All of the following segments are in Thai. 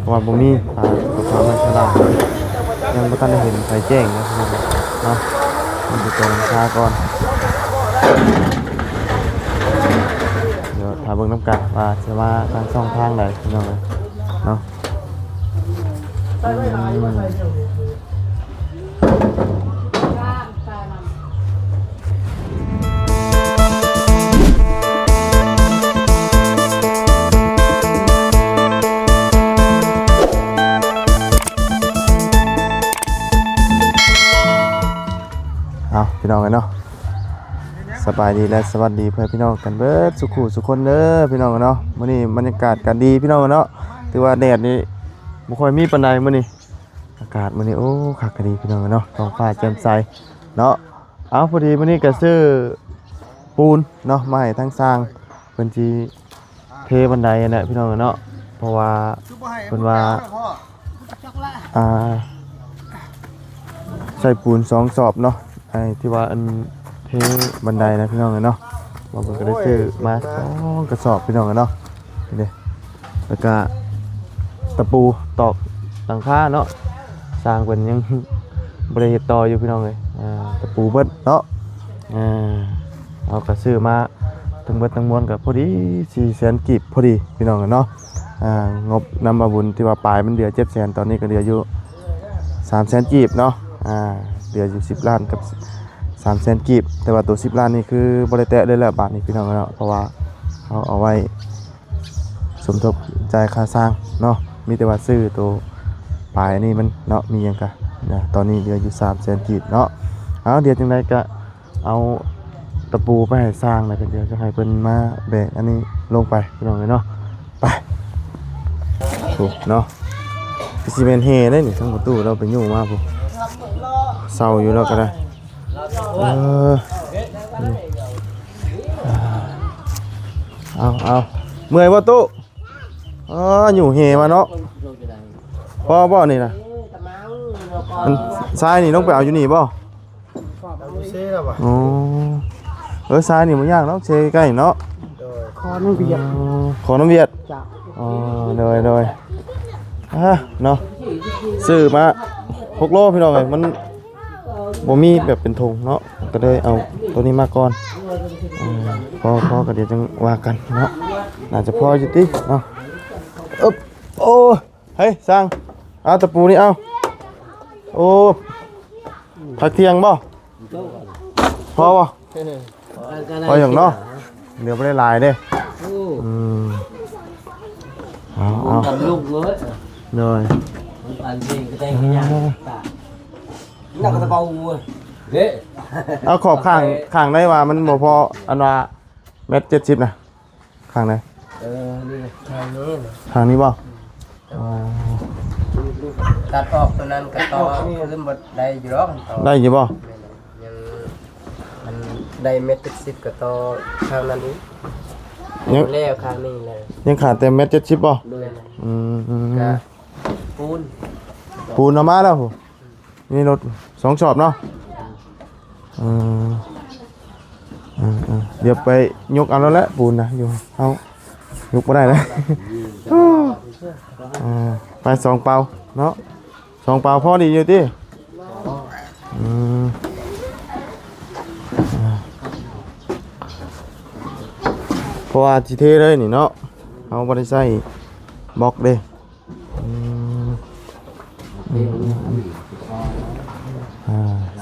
เพราะว่าบ่มีความไม่ฉลาดยังบ่ทันได้เห็นไฟแจ้งนะพี่น้องเนาะมันจะตรงช้าก่อนเดี๋ยวถ้าเบิ่งน้ำกันว่าจะมาทางช่องทางใดพี่น้องเลยเนาะพี่น้องกันเนาะสบายดีและสวัสดีเพื่อนพี่น้องกันเบิดสุขุสุขคนเด้อพี่น้องกันเนาะมื้อนี้บรรยากาศกันดีพี่น้องกันเนาะถือว่าแดดนี่บ่ค่อยมีปานใดมื้อนี้อากาศมื้อนี้โอ้คักก็ดีพี่น้องกันเนาะท้องฟ้าแจ่มใสเนาะเอาพอดีมื้อนี้ก็ซื้อปูนเนาะมาให้ทั้งสร้างเพิ่นสิเทบันไดนั่นแหละพี่น้องกันเนาะเพราะว่าเพิ่นว่าใส่ปูน2 สอบเนาะไอ้ที่ว่าอันเทบันไดนะพี่น้องเนาะบางคนก็ได้ซื้อมา2 กระสอบพี่น้องเนาะนี่เด้แล้วก็ตะปูตอกหลังคาเนาะสร้างเป็นยังบริเฮ็ดต่ออยู่พี่น้องเลยตะปูเบิดเนาะเอาก็ซื้อมาทั้งเบิดทั้งมวลกับพอดี400,000 กีบพอดีพี่น้องเนาะงบนำมาบุญที่ว่าปลายมันเหลือ700,000ตอนนี้ก็เหลืออยู่300,000 กีบเนาะเหลืออยู่10 ล้านกับ300,000 กีบแต่ว่าตัว10 ล้านนี่คือบริแตะเลยแหละบาทนี้พี่น้องเนาะเพราะว่าเขาเอาไว้สมทบจ่ายค่าสร้างเนาะมีแต่ว่าซื้อตัวปลายนี่มันเนาะมียังกันนะตอนนี้เหลืออยู่300,000 กีบเนาะเอาเดี๋ยวจังไดก็เอาตะปูไปให้สร้างแล้วก็เดี๋ยวจะให้เพิ่นมาแบกอันนี้ลงไปพี่น้องเนาะไปถูกเนาะซีเมนต์เฮได้นี่ทั้งประตูเราไปยุ่งมาพุ่นเศร้าอยู่แล้วก็ได้เอาเมื่อยบ่ตู้อยู่เฮมาเนาะพ่อบ่นี่นะมันทรายนี่ต้องไปเอาอยู่นี่บ่ทรายนี่มันยากเนาะเชใกล้เนาะขอน้ำเวียดเลยเนาะซื้อมา6 โลพี่น้องเอ้ยมันบ่มีแบบเป็นธงเนาะก็ได้เอาตัวนี้มาก่อนพอก็เดี๋ยวจังว่ากันเนาะน่าจะพออยู่ติเนาะโอ้เฮ้ยสร้างเอาตะปูนี่เอาโอ้พักเที่ยงบ่พอบ่พออย่างเนาะเดี๋ยวไม่ได้ลายเด้เอาเลยเอาขอบข้างได้ว่ามันบ่พออันว่า1.70 นะข้างไหนนี่ข้างนี้บ่ตัดออกตัวนั้นก็ต่อขึ้นบดได้อยู่หรอกได้อยู่บ่ยังมันได้1.10ก็ต่อข้างนั้นอีกแล้วข้างนี้เลยยังขาดแต่1.70บ่ก็ปูนเอามาแล้วนี่รถ2 ชอบเนาะเดี๋ยวไปยกเอาแล้วแหละปูนนะอยู่เอายกไม่ได้เลยไป2 เปาเนาะ2 เปาพอดีอยู่ที่เพราะว่าทีเทเลยนี่เนาะเอาบริใส่บล็อกเด้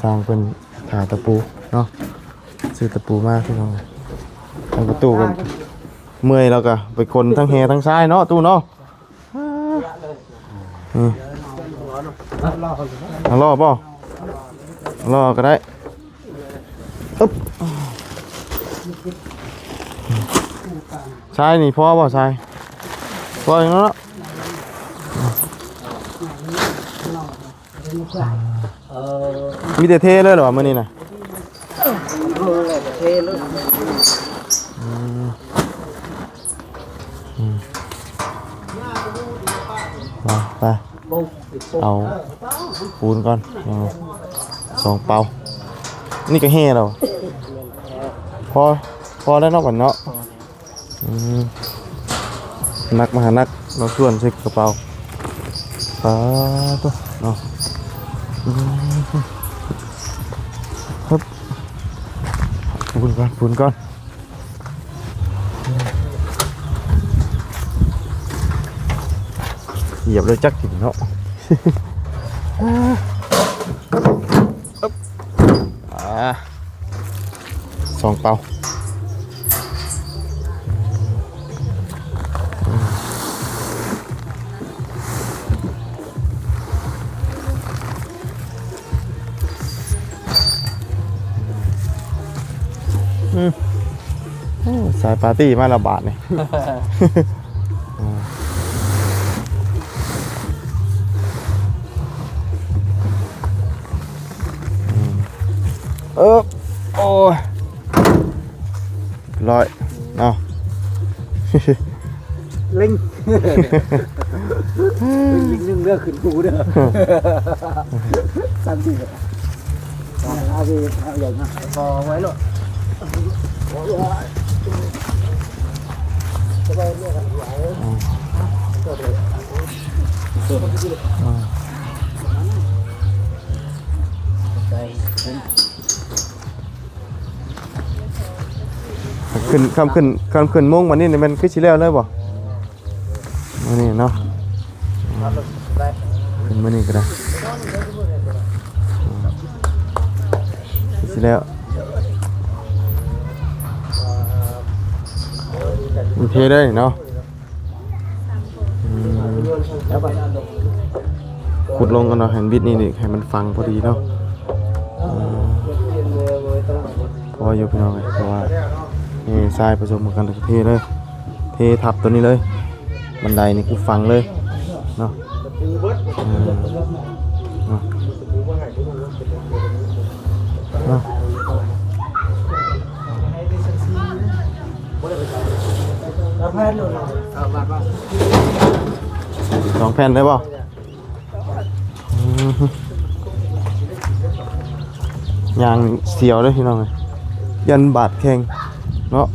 สร้างเป็นขาตะปูเนาะซื้อตะปูมากพี่น้องทางประตูกันเมื่อยแล้วก็ไปคนทั้งแฮทั้งซ้ายเนาะตู้เนาะรอป่ะรอก็ได้ซ้ายนี่พอป่ะซ้ายพออย่างนั้น มีแต่เทเลยเหรอมื้อนี้น่ะเทเลยไปเอาปูนก่อน2 เปานี่ก็แห่แล้วพอแล้วเนาะบัดเนาะนักมาหานักเราส่วนใส่กระเป๋า ปาตัวเนาะครับปูนก่อนเหยียบเลยจักกินเนาะสองเป่าสายปาร์ตี้มาละบาทนี่โอ้ยร้อยเอา ลิงลิงนึ่งเลือกขึ้นกูเด้อสามสิบเอาไปเอาใหญ่มากพอไว้หน่อยจะไปเรียกกันไหวขึ้นมุ่งวันนี้เนี่ยมันคือชิแล้วเลยบ่วันนี้เนาะขึ้นวันนี้ก็ได้ชิแล้วมันเทได้เนาะขุดลงกันเนาะเห็นบิดนี่ให้มันฟังพอดีเนาะพออยู่พี่น้องเลยเพราะว่านี่ทรายผสมกันเทเลยเททับตัวนี้เลยบันไดนี่คือฟังเลยเนาะสองแผ่นได้ป่ะยางเสียวด้วยพี่น้องเลยยันบาดแข็งเนาะ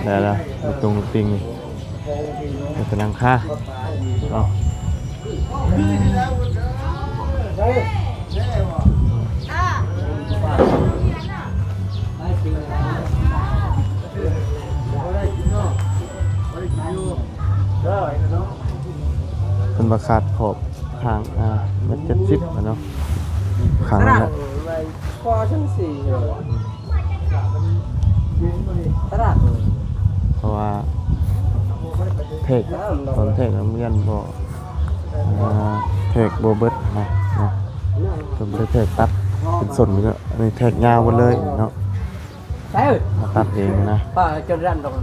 ได้แล้วตรงติงนี่เป็นนังค่าเนาะเป็นประคาดขอบทางมัน70เนาะขังนั่นแหละคอชั้น4ตลาดเพราะว่าเทคตอนเทคเรียนบ่เทคบ่เบิดนะเนาะผมได้เทคตัดเป็นส่วนนี้อันนี้เทคยาวหมดเลยเนาะมาตัดเองนะป้าจนรันตรง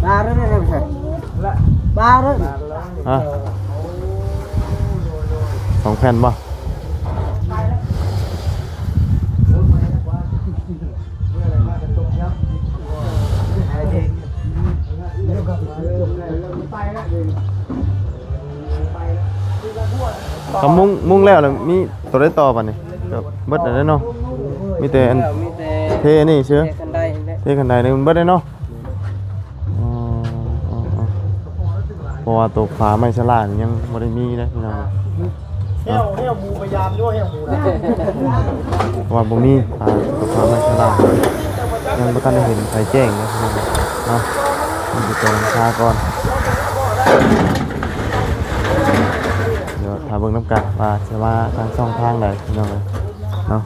บาร์ได้ไหมใช่บาร์ได้ฮะสองแผ่นป่ะเขามุ่งแล้วเลยมีตัวได้ต่อป่ะนี่กับเบิดได้เนาะมีแต่เทนี่เชื่อเทคันใดนี่มันเบิดได้เนาะเพราะว่าตัวฟ้าไม่ฉลาดยังไม่ได้มีนะพี่น้องเหี้ยวหมูพยายามด้วยเหี้ยวหมูนะว่าบ่มีตัวฟ้าไม่ฉลาดยังไม่ทันได้เห็นใครแจ้งนะพี่น้องเนาะมันจะเป็นชาก่อนเดี๋ยวถ้าเบิ่งน้ำกันว่าจะมาทางช่องทางใดพี่น้องเนาะ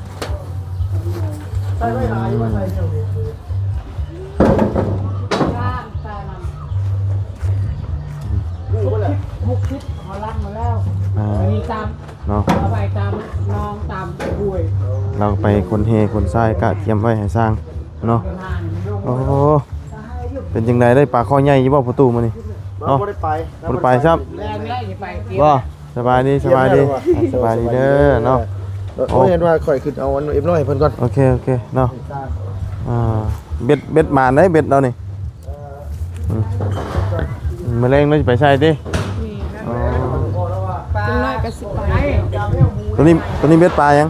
มีตามเนาะไปตามน้องตามบุยเราไปคนเฮคนทรายกะเทียมไว้ให้สร้างเนาะโอ้โหเป็นจังไดได้ปลาข้อใหญ่ยี่บ่ประตูมานี่เนาะบ่ได้ไปครับบ่สบายดีเด้อเนาะโอ้เห็นว่าข่อยขึ้นเอาอันเอ็มน้อยให้เพิ่นก่อนโอเคเนาะเบ็ดมาได้เบ็ดเรานี่มื้อแรงเราสิไปใช้ติจังน้อยก็สิไปตัวนี้เบ็ดปลายัง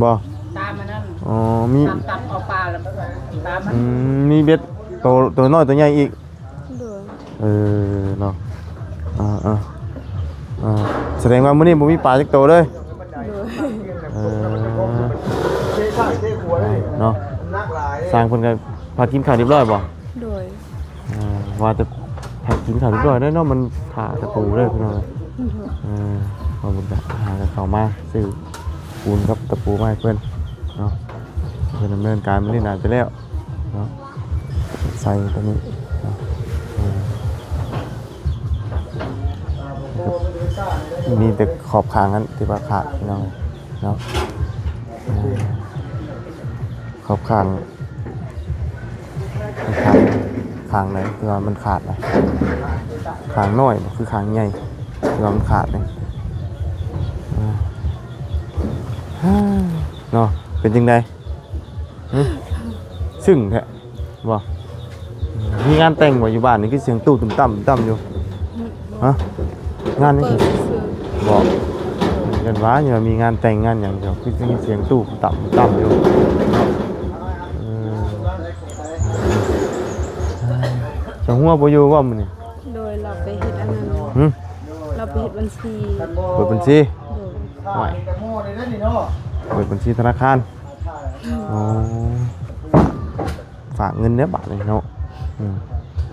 บ่ ตามมันนั่น อ๋อมี ตามตัดเอาปลาแล้วตามมัน มีเบ็ดตัวน้อยตัวใหญ่อีก โดย เนาะแสดงว่ามื้อนี้บ่มีปลาจักตัวเลย โดย เออเนาะสร้างเพิ่นก็พากินข้าวเรียบร้อยบ่ โดย ว่าแต่พากินข้าวเรียบร้อยได้เนาะมันผ่าตะปูเด้อพี่น้องขอบคุณจ้ะหาเข้ามาซื้อปูนกับตะปูมาให้เพิ่นเนาะเพิ่นดำเนินการมานี่นานไปแล้วเนาะใส่ตัวนี้เนาะมีแต่ขอบคางนั้นที่ว่าขาดพี่น้องเนาะขอบคางคางไหนคือว่ามันขาดนะคางน้อยบ่คือคางใหญ่คือว่ามันขาดเลยเนาะเป็นจังไดซึ่งแท้บ่มีงานแต่งบ่อยู่บ้านนี่คือเสียงตู้ตุ้มตั้มตุ้มตั้มอยู่ฮะงานนี่ เปิดซื้อ บอกกันว่าอย่ามีงานแต่งงานอย่างเดียวคือมีเสียงตู้ต่ำต่ำอยู่จะหัวบ่อยู่ว่ามันนี่ โดยเราไปเฮ็ดอันนั้น หึ เราไปเฮ็ดบัญชี เปิดบัญชี โดย ห่วยเปิดบัญชีธนาคารอ๋อฝากเงินเนี่ยบาทเลยเนาะ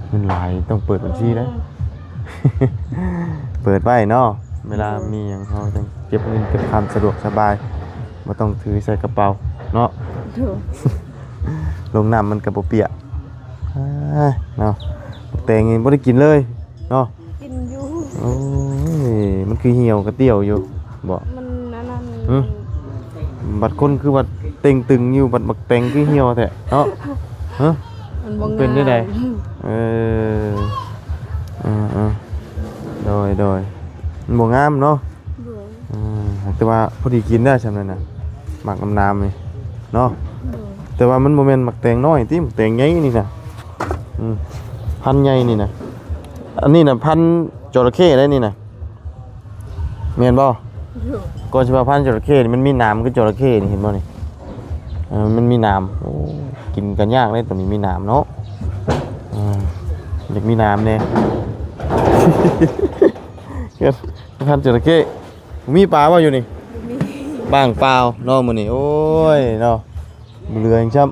เงินหลายต้องเปิดบัญชีนะ เปิดไว้เนาะเวลามีอย่างเขาจะเก็บเงินเก็บคำสะดวกสบายไม่ต้องถือใส่กระเป๋าเนาะ โดย ลงน้ำมันกระเปียกเนาะแต่งบ่ได้กินเลยเนาะ กินอยู่ โอ้ยมันคือเหี่ยวกระเตี้ยวอยู่บ่ มันอันนั้น บัดคนคือบัดเต็งตึงอยู่บัดบักแตงคือเหี่ยวแท้เนาะฮะ มันบ่งาม เป็นได้ใดเออโดยมันบ่งามเนาะ โดย แต่ว่าพอดีกินได้ใช่ไหมน่ะหมักน้ำนี่เนาะ โดย แต่ว่ามันโมเมนต์หมักแตงน้อยที่หมักแตงใหญ่นี่นะพันธุ์ใหญ่นี่นะอันนี้นะพันธุ์จระเข้ได้นี่นะเมียนบ่ โดย ก่อนจะมาพันธุ์จระเข้นี่มันมีหนามคือจระเข้นี่เห็นบ่นี่มันมีหนามโอ้กินกันยากเลยตัวนี้มีหนามเนาะอยากมีหนามเนี่ย เกิดพันธุ์จระเข้มีปลาบ่อยู่นี่ มี บ้างเปล่าเนาะมื้อนี้โอ้ยเนาะเรือจังช้ำ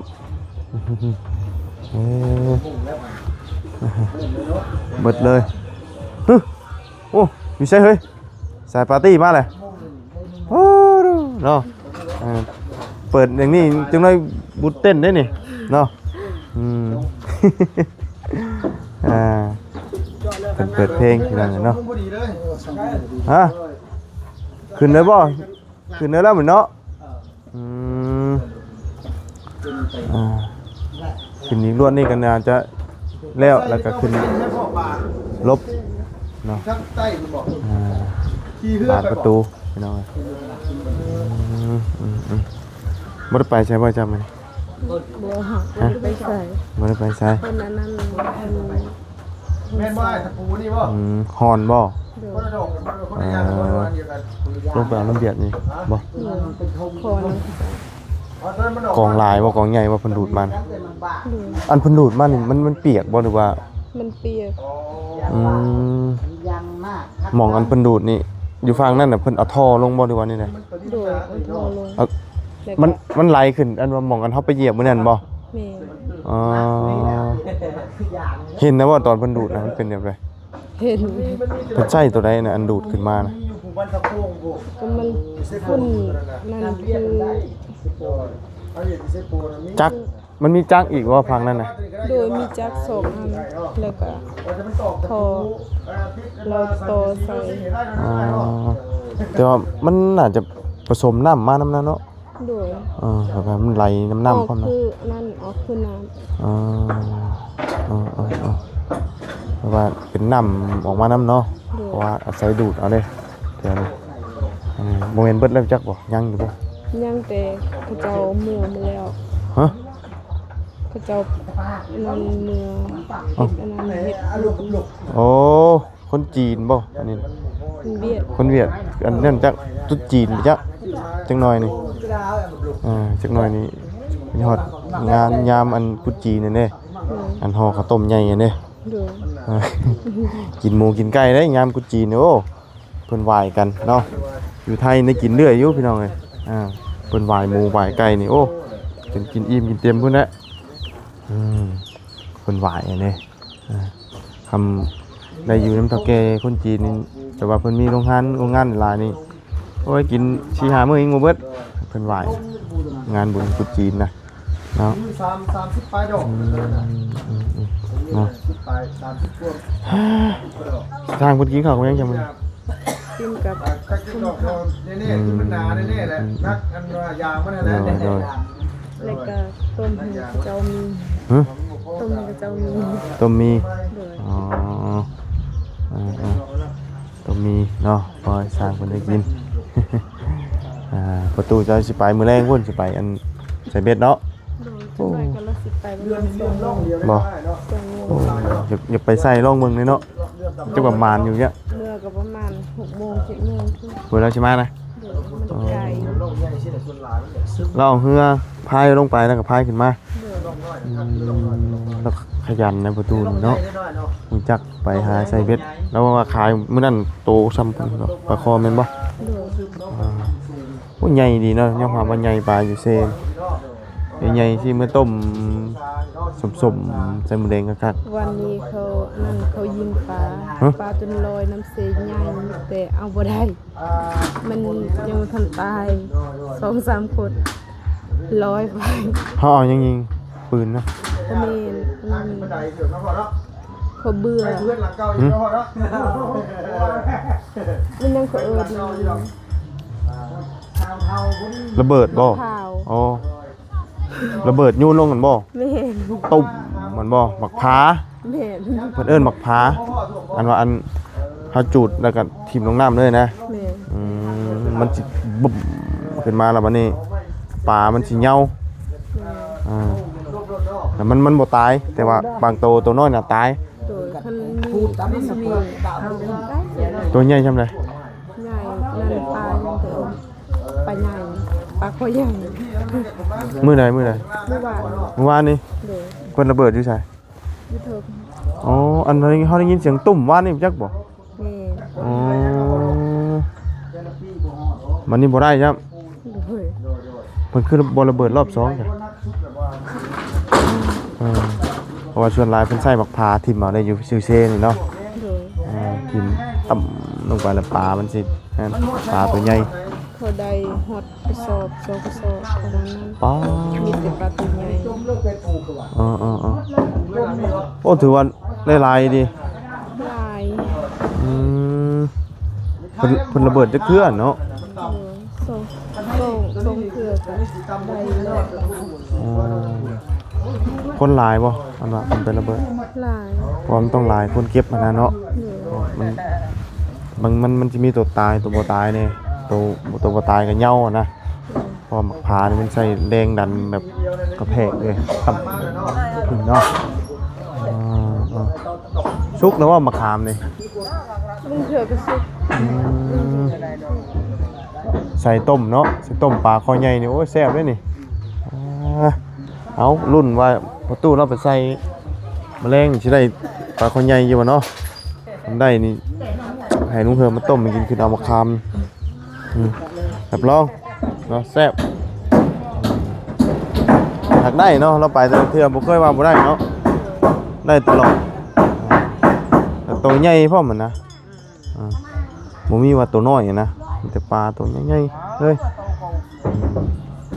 เบิดเลยฮึโอ้มีใช่เฮ้ยสายปาร์ตี้มาเลยโอ้ดูเนาะเปิดอย่างนี้จึงได้บุดเต้นได้นี่เนาะเปิดเพลงทีนั้นเนาะฮะขึ้นเลยบ่ขึ้นเลยแล้วเหมือนเนาะขึ้นอีกรวดนี่กันนะจะแล้วก็ขึ้นลบเนาะบานประตูพี่น้องบ่ได้ไปใช่บ่จำมัน บ่ฮะไปใส่ บ่ได้ไปใช่ คนนั้นนั่น แม่นบ่ไอ้ตะปูนี่บ่ ฮอนบ่ โดย คนละดอกคนละอย่างคนละวันเดียวกัน ลงไปเอาน้ำเบียดนี่บ่ โดยคน อ๋อตอนมันออก กองลายบ่กองใหญ่บ่เพิ่นดูดมัน โดย อันเพิ่นดูดมันนี่มันเปียกบ่หรือว่า มันเปียก ยังมาก หมองอันเพิ่นดูดนี่อยู่ฝั่งนั้นน่ะเพิ่นเอาท่อลงบ่หรือว่านี่น่ะ โดยเอาท่อลง เอามันไหลขึ้นอันว่าหมองอันเฮาไปเหยียบมื้อนั้นบ่ แม่ อ๋อเห็นนะว่าตอนเพิ่นดูดนะมันเป็นแบบไร เห็น เพิ่นใช้ตัวใดน่ะอันดูดขึ้นมานะ อยู่ผู้บ้านตะโพงบ่ ก็มันฝุ่นนั่นคือ เอาอยู่ที่เซโปนะมี จักมันมีจักอีกว่าพังนั่นน่ะ โดยมีจักรสองอันแล้วก็ จะมันตอก พอเราโตใส่ อ๋อแต่ว่ามันน่าจะผสมน้ำมาน้ำนั้นเนาะ โดย แบบว่ามันไหลน้ำพร้อมนะ คือนั่นออกคือน้ อ๋อเพราะว่าเป็นน้ำออกมาน้ำเนาะเพราะว่าอาศัยดูดเอาเด้เดี๋ยวนี้โมเมนต์เบิดแล้วจักบ่ยังอยู่บ่ ำยังแต่เขาเจ้าเมื่อมาแล้ว ฮะ เขาเจ้านั่นเมื่อเฮ็ดอันนั้นเฮ็ด ลูก โอ้ คนจีนบ่อันนี้ คนเวียด คนเวียดอันนั้นจักตุ๊ดจีนจักจักหน่อยนี่จักหน่อยนี่เป็นฮอดงานยามอันกุดจีนนั่นเด้อันห่อข้าวต้มใหญ่อันเด้ โดย กินหมูกินไก่ได้ยามกุดจีนโอ้เพิ่นไหว้กันเนาะอยู่ไทยได้กินเรื่อยอยู่พี่น้องเอ้ยเพิ่นไหว้หมูไหว้ไก่นี่โอ้กินอิ่มกินเต็มพุ่นแหละเพิ่นไหว้อันนี้คำได้อยู่น้ำเฒ่าแก่คนจีนนี่แต่ว่าเพิ่นมีโรงงานหลายนี่โอ้ยกิน4-5 มื้อเองบ่เบิดเพิ่นไหว้งานบุญกุดจีนนะเนาะ 30ปลายดอก เนาะ ปลาย30พวง ทางเพิ่นกินข้าวกันยังจังมื้อ กินกับ กักกินดอกแน่ๆที่มันหนาแน่ๆแหละนักอันว่ายางมันนั่นแหละ แล้วก็ต้มให้กระเจ้ามี ฮะ ต้มให้กระเจ้ามี ต้มมี โดย อ๋อต้มมีเนาะพอสร้างเพิ่นได้กิน ประตูจะสิไปมื้อแรงพุ่นสิไปอันใส่เบ็ดเนาะ โดยจังไดก็ละสิไปเดือนส่งลง บ่ ส่งลง โอ้อย่าไปใส่ร่องเมืองเลยเนาะจังประมาณอยู่เนี่ย เมื่อก็ประมาณ6 โมง 7 โมงทุก เวลาสิมานะ โดยมันไกล เราเอาเรือพายลงไปแล้วก็พายขึ้นมา โดย แล้วขยันในประตูนี่เนาะรู้จักไปหาใส่เบ็ดแล้วว่าขายมื้อนั้นโตซ้ำเพิ่นเนาะปลาคอแม่นบ่ โดย โอ้ใหญ่ดีเนาะยอมรับว่าใหญ่ปลาอยู่เซนใหญ่ๆที่มื้อต้มสมๆใส่หมูแดงคัก วันนี้เขายิงปลา ฮะ ปลาจนลอยน้ำเสียใหญ่แต่เอาบ่ได้ มันยังบ่ทันตาย 2-3 คนลอยไป ๆเฮาเอายังยิงปืนนะ ก็แม่นเขาเบื่อ เพื่อนหลังเก่าอยู่แล้วเนาะ มันยังเขาดี ระเบิดบ่ ข่าว อ๋อระเบิดโยนลงกันบ่ แม่น ตุ่มมันบ่บักผา แม่น เพิ่นเอิ้นบักผาอันว่าอันเฮาจุดแล้วก็ทิ่มลงน้ำเลยนะ แม่น มันสิบึ้มขึ้นมาแล้วบัดนี้ปลามันสิเหย่าแต่มันบ่ตายแต่ว่าบางตัวน้อยน่ะตาย โดยคันมีเอาได้ ตัวใหญ่ซำใด ใหญ่นั่นปลายังเติมปลาใหญ่ปลาคอใหญ่ มื้อใด เมื่อวาน เมื่อวานนี้ โดย เพิ่นระเบิดอยู่ไส ยุทธ อ๋ออันนี้เฮาได้ยินเสียงตุ่มว่านนี่จักบ่ แม่ อ๋อมันนี่บ่ได้ครับ โดย เพิ่นคือบ่ระเบิดรอบ2จ้ะเพราะว่าส่วนหลายเพิ่นใช้บักผาทิ่มเอาได้อยู่ซื่อเซนี่เนาะ โดย ทิ่มต่ำลงไปแล้วปลามันสินั่นปลาตัวใหญ่ เขาได้ฮอดกระสอบ2 กระสอบประมาณนั้น ปลา มีแต่ปลาตัวใหญ่ โอ้ถือว่าหลายๆดี ลาย อืมเพิ่นระเบิดจักเทื่อเนาะ ส่งเพื่อกันได้เลย อ๋อคนหลายบ่อันว่ามันเป็นระเบิด ลาย เพราะมันต้องหลายคนเก็บมันนะเนาะ มันจะมีตัวตายตัวบ่ตายเนี่ยตัวบ่ตายก็เหย้าอะนะเพราะมักผานี่มันใส่แรงดันแบบกระแพกเลยครับเนาะชุกแล้วว่ามะขามนี่ ลุงเถื่อกระสุก ใส่ต้มเนาะใส่ต้มปลาคอใหญ่นี่โอ้ยแซ่บเลยนี่เอารุ่นว่าประตูเราไปใส่แมลงสิได้ปลาคอใหญ่อยู่บ่เนาะทำได้นี่ให้ลุงเฮือมาต้มมากินคือเอามะขามรับรองเนาะแซ่บอยากได้เนาะเราไปแต่เทื่อบ่เคยว่าบ่ได้เนาะได้ตลอดแต่ตัวใหญ่พร้อมมันนะบ่มีว่าตัวน้อยนะมีแต่ปลาตัวใหญ่ๆเลย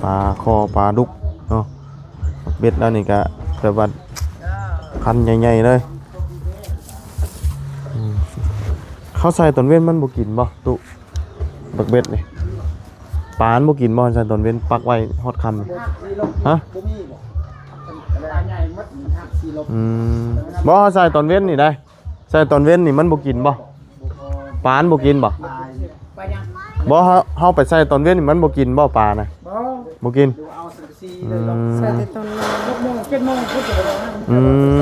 ปลาคอปลาดุกเนาะเบ็ดแล้วนี่ก็แบบว่าคันใหญ่ๆเลยเขาใส่ตอนเว้นมันบ่กินบ่ตุบักเบ็ดนี่ปลามันบ่กินบ่ใส่ตอนเว้นปักไว้ฮอดค่ำนี่ฮะบ่ใส่ตอนเว้นนี่ได้ใส่ตอนเว้นนี่มันบ่กินบ่ปลามันบ่กินบ่บ่เฮาไปใส่ตอนเว้นนี่มันบ่กินบ่ปลาน่ะบ่กิน ใส่แต่ตอนนี้ อืม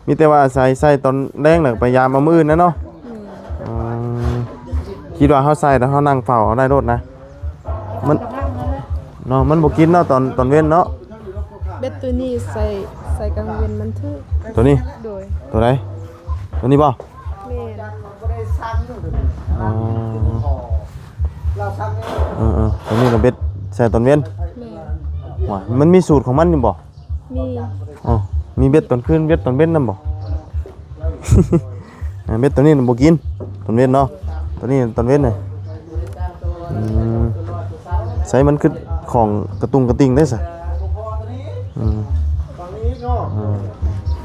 มีแต่ว่าอาศัยใส่ตอนแรงน่ะไปยามเอามื้ออื่นนะเนาะอ๋อคิดว่าเฮาใส่แล้วเฮานั่งเฝ้าเอาได้โลดนะมันเนาะมันบ่กินเนาะตอนเว้นเนาะ เบ็ดตัวนี้ใส่กลางเวียนมันทึก ตัวนี้ โดย ตัวไหนตัวนี้บ่ แม่น อ๋อ เราสั่ง ตัวนี้เราเบ็ดใส่ตอนเว้น แม่น ว่ามันมีสูตรของมันอยู่บ่ มี อ๋อมีเบ็ดตอนคืนเบ็ดตอนเว้นนำบ่ เบ็ดตัวนี้น่ะบ่กินตอนเว้นเนาะตัวนี้ตอนเว้นน่ะใส่มันคือของกระตุงกระติงได้ซะ ฝั่งนี้เนาะ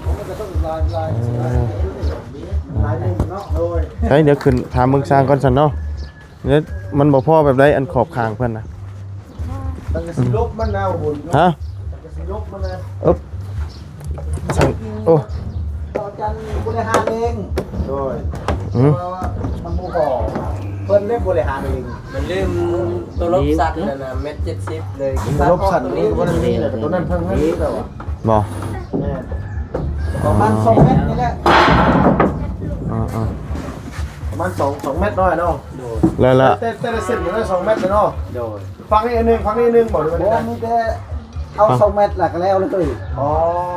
มันก็ต้องลายมุมเนาะโดย ใช่เดี๋ยวขึ้นถามเมืองสร้างก่อนซั่นเนาะเดี๋ยวมันบ่พอแบบใดอันขอบข้างเพิ่นน่ะ ตั้งแต่สิลบมันแล้วบุญ ฮะ ตั้งแต่สิลบมันนะ อึ๊บสั่งโอ้ ต่อจันบริหารเองโดย อืม ทำหมูกรอบเพิ่นเล่นบริหารเอง มันลืมตัวลบสัตว์นั่นน่ะเม็ด70เลย ลบสั่นนี่ก็ได้เลยตัวนั้นเพิ่งให้แต่ว่า บ่ ประมาณ2เมตรนี่แหละ อ่า ประมาณ2เมตรน้อยเนาะ ๆแล้วละ แต่ละเส้นมันได้2เมตรเลยเนาะ โดย ฟังนี่อันนึงฟังนี่อันนึงบอกเลยว่ามีแต่เอา2เมตรหลักแล้วเลยตุ้ยอ๋อ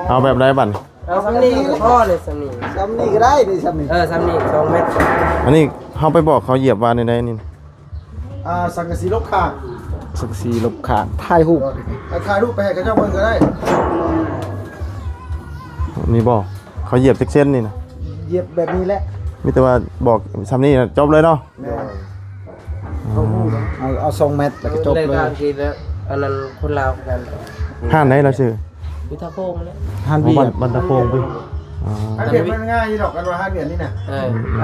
เอาแบบใดบัด เอาซ้ำนี่ก็พอเลยซ้ำนี่ ซ้ำนี่ก็ได้นี่ซ้ำนี่ ซ้ำนี่2เม็ด อันนี้เฮาไปบอกเขาเหยียบว่าในใดนี่ สังกะสีลบข้าง สักสีลบข้างถ่ายรูป ถ่ายรูปไปให้กับเจ้าเบิ่งก็ได้ นี่บ่เขาเหยียบจักเส้นนี่นะ เหยียบแบบนี้แหละ มีแต่ว่าบอกซ้ำนี่น่ะจบเลยเนาะ เอา2เมตรแล้วก็จบ เลย เลย บางทีแล้วอันนั้นคนลาวกัน ห้านไหนเราชื่อ วิทาโคงแล้ว หัน อ๋อ เบียด บันตะโพงไปอ๋อ หันเบียดมันง่ายอยู่ดอกกันว่าหันเบียดนี่น่ะ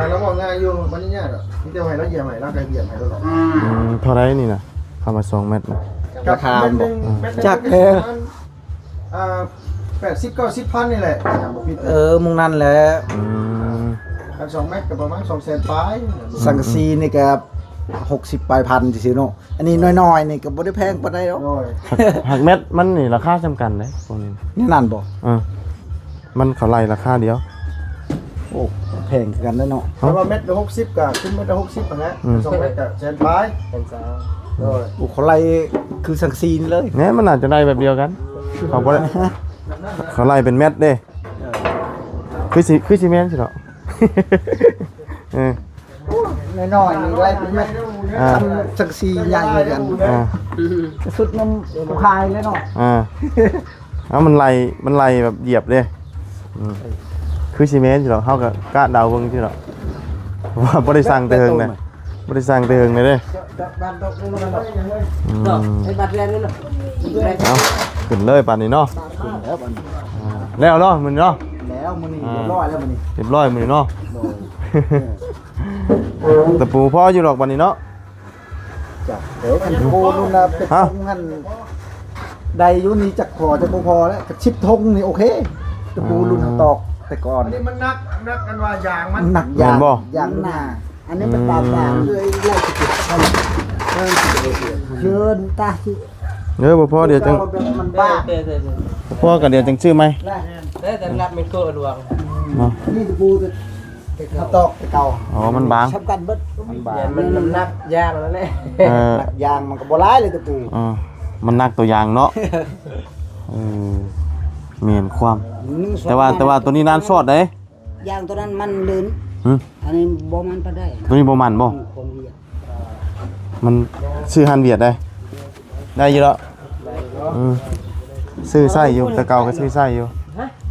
เราบอกง่ายอยู่มันนี่เนี่ยมีแต่ให้เราเหยียบให้เราก็เหยียบให้เราหรอก เท่าไรนี่นะเข้ามา2เม็ดนะ ราคาจักแค่80-90,000นี่แหละมุงนั่นแหละ อืม กัน2เมตรก็ประมาณ200,000ปลาย สังกะสีนี่ก็60ปลายพันสิเนาะอันนี้น้อยๆนี่ก็บ่ได้แพงปานใดหรอก โอ้ย หักเม็ดมันนี่ราคาจำกันเลยพวกนี้ นี่นั่นบ่ มันเขาไล่ราคาเดียว โอ้แพงคือกันเด้อเนาะ ถ้าว่าเม็ดละ60ก็ขึ้นเม็ดละ60ป่ะนะ2เมตรก็100,000ปลาย เป็นสาว โอ้ย โอ้เขาไล่คือสังกะสีนี่เลย เนี่ยมันอาจจะได้แบบเดียวกันเขาบ่ได้เขาไล่เป็นเม็ดเด้คือสิแม่นสิเนาะ น้อยๆนี่ไล่เป็นเม็ดทำสังกะสีใหญ่เหมือนกัน อ่า สุดน้ำผู้คายเลยเนาะ เอามันไล่แบบเหยียบเด้คือสิแม่นสิเนาะเฮาก็กะเดาเบิ่งสิเนาะว่าบ่ได้สั่งแต่เฮิงนะบ่ได้สั่งแต่เฮิงเลยเด้ บ้านตกลงมาดอกไอ้บัตรแรงนี่น่ะ เอาขึ้นเลยป่านนี้เนาะ แล้วบัดนี้ แล้วเนาะมื้อนี้เนาะ แล้วมื้อนี้เรียบร้อยแล้วมื้อนี้ เรียบร้อยมื้อนี้เนาะตะปูพ่ออยู่หรอกบัดนี้เนาะ จ้ะเดี๋ยวคันโพนู่นน่ะเป็นทงหั่นใดอยู่นี่จักพอจักบ่พอแล้วกับชิปทงนี่โอเคตะปูรุ่นตอกแต่ก่อน อันนี้มันนักกันว่ายางมัน หนักอย่างหน้าอันนี้เป็นบาบางเลยไล่ติดกันเชิญตาสิ บ่พอเดี๋ยวจัง มันบ้า เด้อ บ่พอก็เดี๋ยวจังซื้อไหม แต่รับเป็นก็ดวง เนาะ นี่ตะปูเขาตอกแต่เก่า อ๋อมันบาง ชับกันเบิดมันบาง มันน้ำหนักยากแล้วแหละ หนักยางมันก็บ่ร้ายเลยตะปู มันหนักตัวอย่างเนาะเมียนความแต่ว่าตัวนี้นานสอดเด้ ยางตัวนั้นมันลื่น หึ อันนี้บ่มันปานใด ตัวนี้บ่มันบ่ คงเวียด มันซื้อฮันเวียดได้อยู่แล้วซื้อไส้อยู่แต่เก่าก็ซื้อไส้อยู่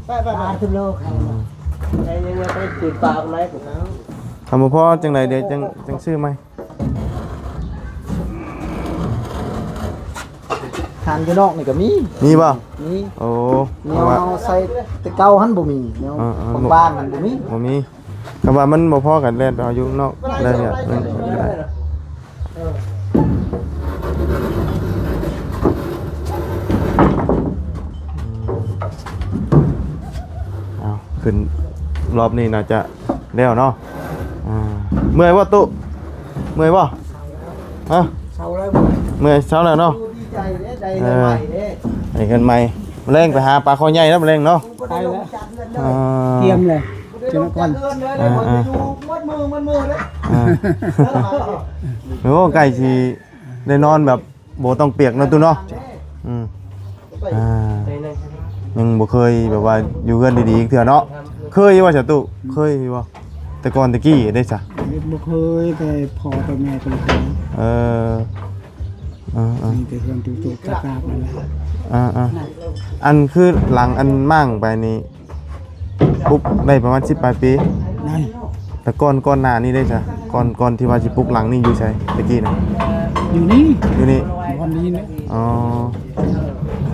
ปลาทุโลก ไอ้ยังไปติดปากไหนผม ทำบ่พอจังไดเดี๋ยวจังซื้อไหม ทานอยู่นอกนี่ก็มี มีบ่ มี โอ้ แนวเอาใส่แต่เก่าหันบ่มีแนวบางๆมันบ่มี บ่มีคำว่ามันบ่พอกันแล่นไปเอาอยู่นอกได้เนี่ยมันก็ได้เอาขึ้นรอบนี้น่าจะแล้วเนาะเมื่อยบ่ตุเมื่อยบ่ฮะ เช้าแล้ว เมื่อยเช้าแล้วเนาะ ดีใจเด้ได้ใหม่เด้ ไอ้กันใหม่แมลงไปหาปลาคอใหญ่แล้วแมลงเนาะ ไปแล้ว อ่า เยี่ยมเลยเจ้าก่อน มือเลย โอ้ไก่สิได้นอนแบบบ่ต้องเปียกเนาะตุเนาะอ่ายังบ่เคยแบบว่าอยู่กันดีๆอีกเทื่อเนาะเคยว่าจ้ะตุเคยบ่แต่ก่อนตะกี้ได้จ้ะ บ่เคยแต่พอแต่แม่ก็เคย เออมีแต่เรื่องตุกๆกากๆนั่นแหละ อันคือหลังอันมั่งไปนี่ปุ๊บได้ประมาณ10ปลายปี ได้ แต่ก่อนหน้านี้ได้จ้ะก่อนที่ว่าสิปลุกหลังนี่อยู่ไสตะกี้น่ะ อยู่นี่ อยู่นี่ วันนี้นะ อ๋อ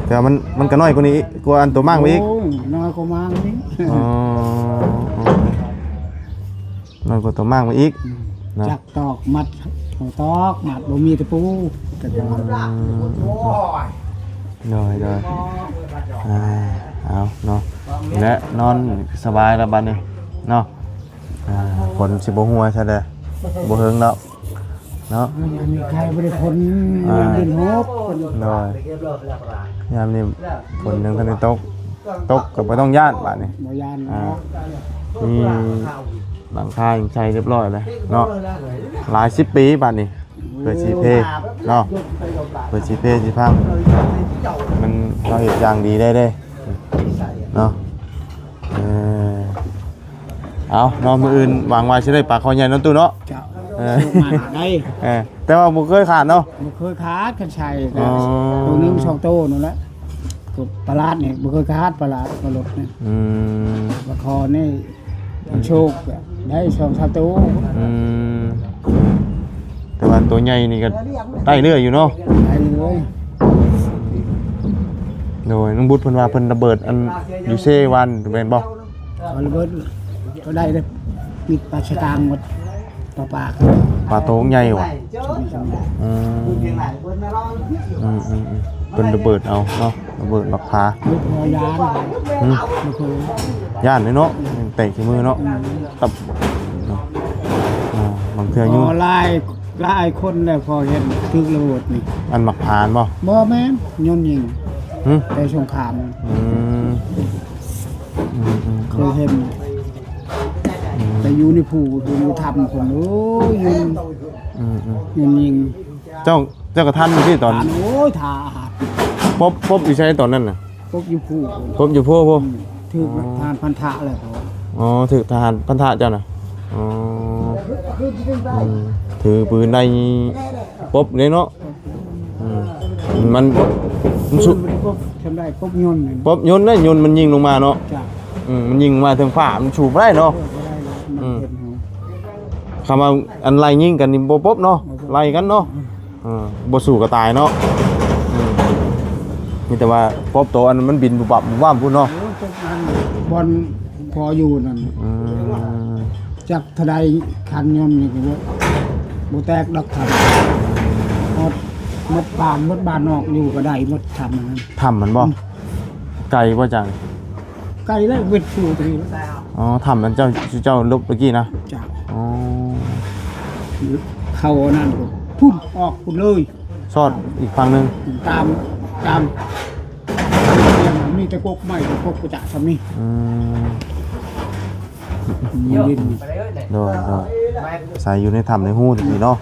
แต่ว่ามันก็น้อยกว่านี้อีกกว่าอันตัวมั่งไปอีก โอ้น้อยกว่ามานี่ อ๋อน้อยกว่าตัวมั่งไปอีกนะ จักตอกมัดหัวตอกมัดบ่มีตะปูแต่ก่อน rồiเอาเนาะและนอนสบายแล้วบัดนี้เนาะฝนสิบ่หัวซะเด้อบ่เฮิงเนาะเนาะ ยังมีใครบ่ได้พ้นดินฮบคน rồiยามนี้ฝนยังทันได้ตกก็บ่ต้องย้านบัดนี้ บ่ยานเนาะ มีหลังคายังใช้เรียบร้อยเลยเนาะหลาย10ปีบัดนี้เปิดสิเพเนาะเปิดสิเพสิพังมันเราเฮ็ดอย่างดีได้เด้เนาะเอาเนาะมื้ออื่นหวังว่าสิได้ปลาคอใหญ่เนาะตู้เนาะ เจ้า เออ มาได้ แต่ว่าบ่เคยขาดเนาะ บ่เคยขาดกันชัย อ๋อ ตัวนึง2โตนั่นแหละกดปลาลาดนี่บ่เคยขาดปลาลาดปลาลดนี่ ปลาคอนี่มันโชคได้2-3โต แต่ว่าตัวใหญ่นี่ก็ได้เรื่อยอยู่เนาะ ได้เลย โดยน้องบุตรเพิ่นว่าเพิ่นระเบิดอันอยู่เซวันแม่นบ่ เอาระเบิดก็ได้เลยมีปลาชะกางหมดปลาปาก ปลาโตงใหญ่ว่ะเพิ่นระเบิดเอาเนาะระเบิดบักพา ลูกพอยานบ่เคย ย่านเลยเนาะเตะขี้มือเนาะตับบางเทื่อ พ ยุ่ง อลายคนแล้วพอเห็นถึกระเบิดนี่ อันมักพานบ่ บ่แม่นยนต์ยิง หึ แต่สงคราม อืม เคยเห็นแต่อยู่ในผู้อยู่ทำผมโอ้ยยนต์ยิง เจ้ากระทันอยู่ที่ตอน ฐานโอ้ยทาหาด พบอยู่ใช่ตอนนั้นน่ะ พวกอยู่ผู้ พบอยู่พวก ถึกทานพันธะเลยเขา อ๋อถือทหารพันธะเจ้าน่ะอ๋อถือปืนได้ปบเลยเนาะมัน ปื สุ นมันพวกทำได้พวกยนต์นี่ ปบยนต์นะยนต์มันยิงลงมาเนาะ จ้ะ มันยิงมาถึงฟ้ามันฉูบได้เนาะ ก็ได้เลยมันเห็นเขา คำว่าอันไล่ยิงกันนี่บ่ปบเนาะไล่กันเนาะบ่สู้ก็ตายเนาะมีแต่ว่าปบตัวอันมันบินบุบบับว่ามพุ่นเนาะ โอ้ยพวกนั้นบอลพออยู่นั่นจักทะไดคันยนต์นี่ก็บ่แตกดอกครับหมดบ้านหมดบ้านนอกอยู่ก็ได้หมดทำนั้น ทำมันบ่ไก่บ่จัง ไกลแล้วเวทฟูตรงนี้ อ๋อทำมันเจ้าลบเมื่อกี้นะ จ้ะ อ๋อ เข้าอันนั่นก็พุ่งออกพุ่งเลย ซอดอีกฝั่งหนึง ตามมีแต่กกไม้กับกกกระจะทำนี่ดิน โดยใส่อยู่ในถ้ำในหู้ตรงนี้เนาะ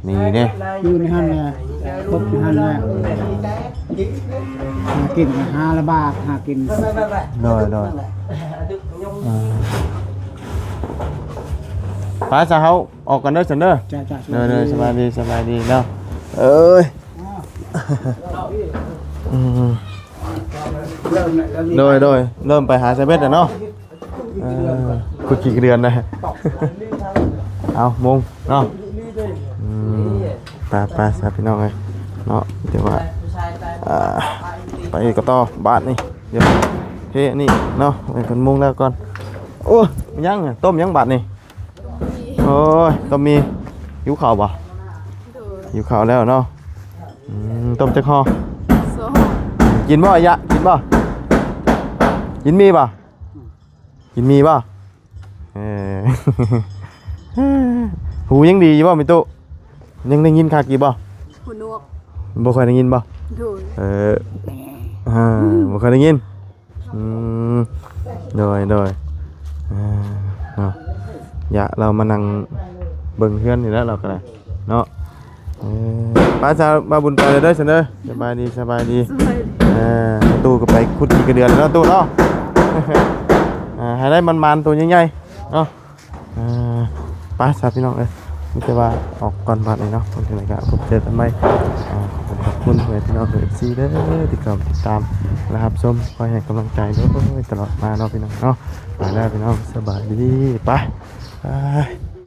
นี่เด้ อยู่ในหันเนี่ยกกในหันเนี่ยหากินหาละบาทหากิน โดยป้าจะเขาออกกันเด้อฉันเด้อ จ้ะ เด้อสบายดีเนาะเอ้ยโดยเริ่มไปหาไซเบสแล้วเนาะคุยกี่เดือนนะเอามุงเนาะไปสาพี่น้องเลยเนาะเดี๋ยวว่าไปก็ต่อบ้านนี่เดี๋ยวเฮ้นี่เนาะไปคนมุงแล้วก่อนโอ้ยังต้มยังบาดนี่โอ้ยต้มมีหิวข้าวป่ะหิวข้าวแล้วเนาะต้มจะคอกินบ่อยะกินบ่กินมีป่ะกินมีป่ะหูยังดีอยู่ป่ะมิตุยังได้ยินคากี่ป่ะ หูนวก บ่เคยได้ยินป่ะ โดย บ่เคยได้ยินโดย เนาะอย่าเรามานั่งเบิ่งเพื่อนนี่แล้วเราก็ได้เนาะป้าจะมาบุญไปเลยเด้อฉันเด้อสบายดีสบายดีตู้ก็ไปขุดกี่กระเดือนแล้วตู้เนาะให้ได้มันๆตัวใหญ่ๆเนาะป้าสาพี่น้องเลยไม่ใช่ว่าออกก่อนบัดเลยเนาะคนที่ไหนก็ผมเจอกันไหมขอบคุณเพื่อนพี่น้องเพื่อนซีเด้อที่ติดตามนะครับส้มคอยให้กำลังใจด้วยตลอดมาเนาะพี่น้องเนาะไปแล้วพี่น้องสบายดีไป